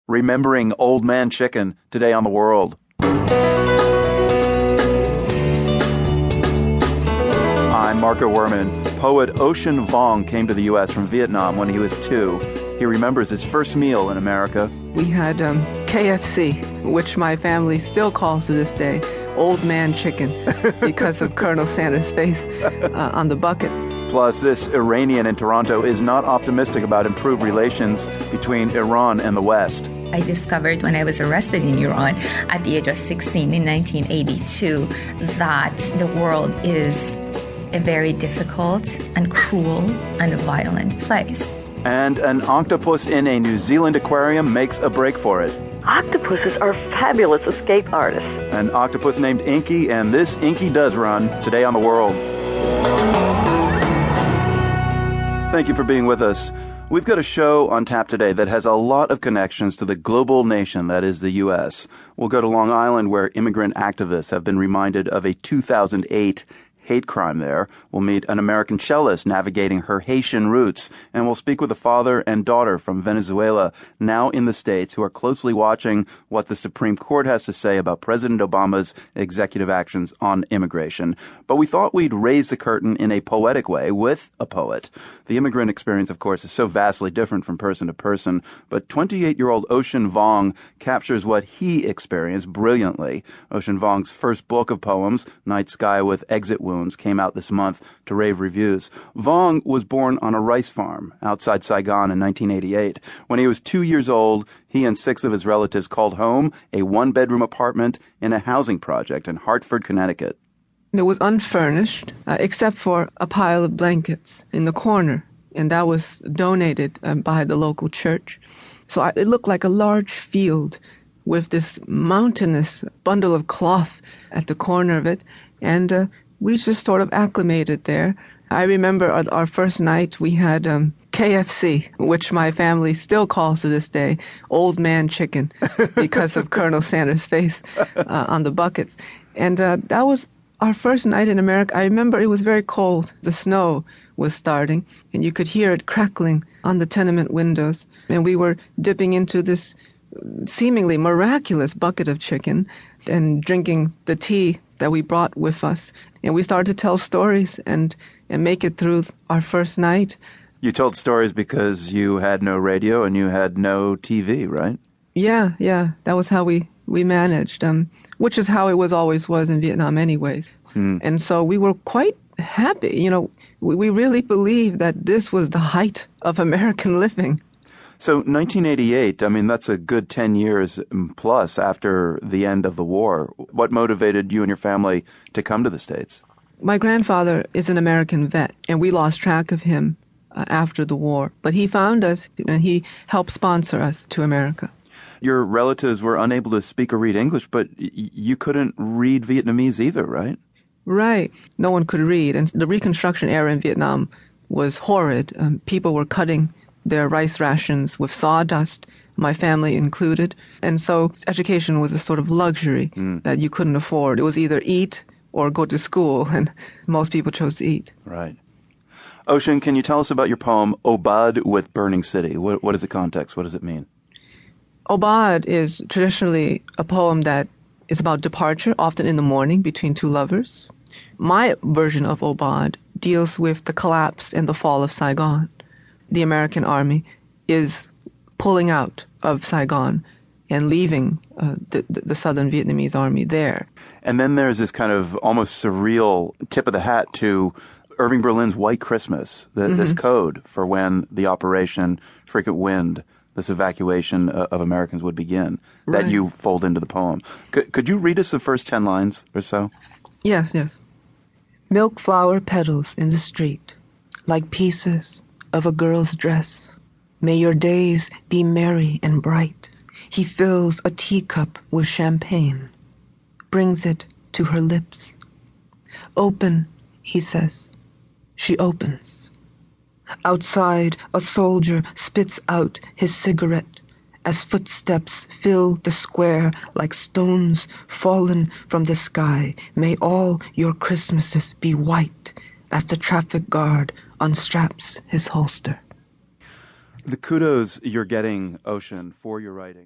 Remembering Old Man Chicken today on The World. I'm Marco Werman. Poet Ocean Vuong came to the U.S. from Vietnam when he was 2. He remembers his first meal in America. We had KFC, which my family still calls to this day Old Man Chicken because of Colonel Sanders' face on the buckets. Plus, this Iranian in Toronto is not optimistic about improved relations between Iran and the West. I discovered when I was arrested in Iran at the age of 16 in 1982 that the world is a very difficult and cruel and violent place. And an octopus in a New Zealand aquarium makes a break for it. Octopuses are fabulous escape artists. An octopus named Inky, and this Inky does run today on The World. Thank you for being with us. We've got a show on tap today that has a lot of connections to the global nation that is the U.S. We'll go to Long Island, where immigrant activists have been reminded of a 2008 hate crime there. We'll meet an American cellist navigating her Haitian roots, and we'll speak with a father and daughter from Venezuela, now in the States, who are closely watching what the Supreme Court has to say about President Obama's executive actions on immigration. But we thought we'd raise the curtain in a poetic way with a poet. The immigrant experience, of course, is so vastly different from person to person, but 28-year-old Ocean Vuong captures what he experienced brilliantly. Ocean Vuong's first book of poems, Night Sky with Exit Wounds, came out this month to rave reviews. Vuong was born on a rice farm outside Saigon in 1988. When he was 2 years old, he and 6 of his relatives called home a one-bedroom apartment in a housing project in Hartford, Connecticut. It was unfurnished, except for a pile of blankets in the corner, and that was donated by the local church. So it looked like a large field with this mountainous bundle of cloth at the corner of it, and we just sort of acclimated there. I remember our first night we had KFC, which my family still calls to this day Old Man Chicken because of Colonel Sanders' face on the buckets. And that was our first night in America. I remember it was very cold. The snow was starting, and you could hear it crackling on the tenement windows. And we were dipping into this seemingly miraculous bucket of chicken and drinking the tea that we brought with us. And we started to tell stories and make it through our first night. You told stories because you had no radio and you had no TV, right? Yeah. That was how we managed, which is how it always was in Vietnam anyways. And so we were quite happy. You know, we really believed that this was the height of American living. So 1988, I mean, that's a good 10 years plus after the end of the war. What motivated you and your family to come to the States? My grandfather is an American vet, and we lost track of him after the war. But he found us, and he helped sponsor us to America. Your relatives were unable to speak or read English, but you couldn't read Vietnamese either, right? Right. No one could read. And the Reconstruction era in Vietnam was horrid. People were cutting their rice rations with sawdust, my family included. And so education was a sort of luxury that you couldn't afford. It was either eat or go to school, and most people chose to eat. Right. Ocean, can you tell us about your poem, Obad with Burning City? What is the context? What does it mean? Obad is traditionally a poem that is about departure, often in the morning between two lovers. My version of Obad deals with the collapse and the fall of Saigon. The American army is pulling out of Saigon and leaving the southern Vietnamese army there. And then there's this kind of almost surreal tip of the hat to Irving Berlin's White Christmas, this code for when the Operation Frequent Wind, this evacuation of Americans would begin, right, that you fold into the poem. Could you read us the first 10 lines or so? Yes. Milk flower petals in the street, like pieces of a girl's dress. May your days be merry and bright. He fills a teacup with champagne, brings it to her lips. Open, he says. She opens. Outside, a soldier spits out his cigarette as footsteps fill the square like stones fallen from the sky. May all your Christmases be white as the traffic guard unstraps his holster. The kudos you're getting, Ocean, for your writing.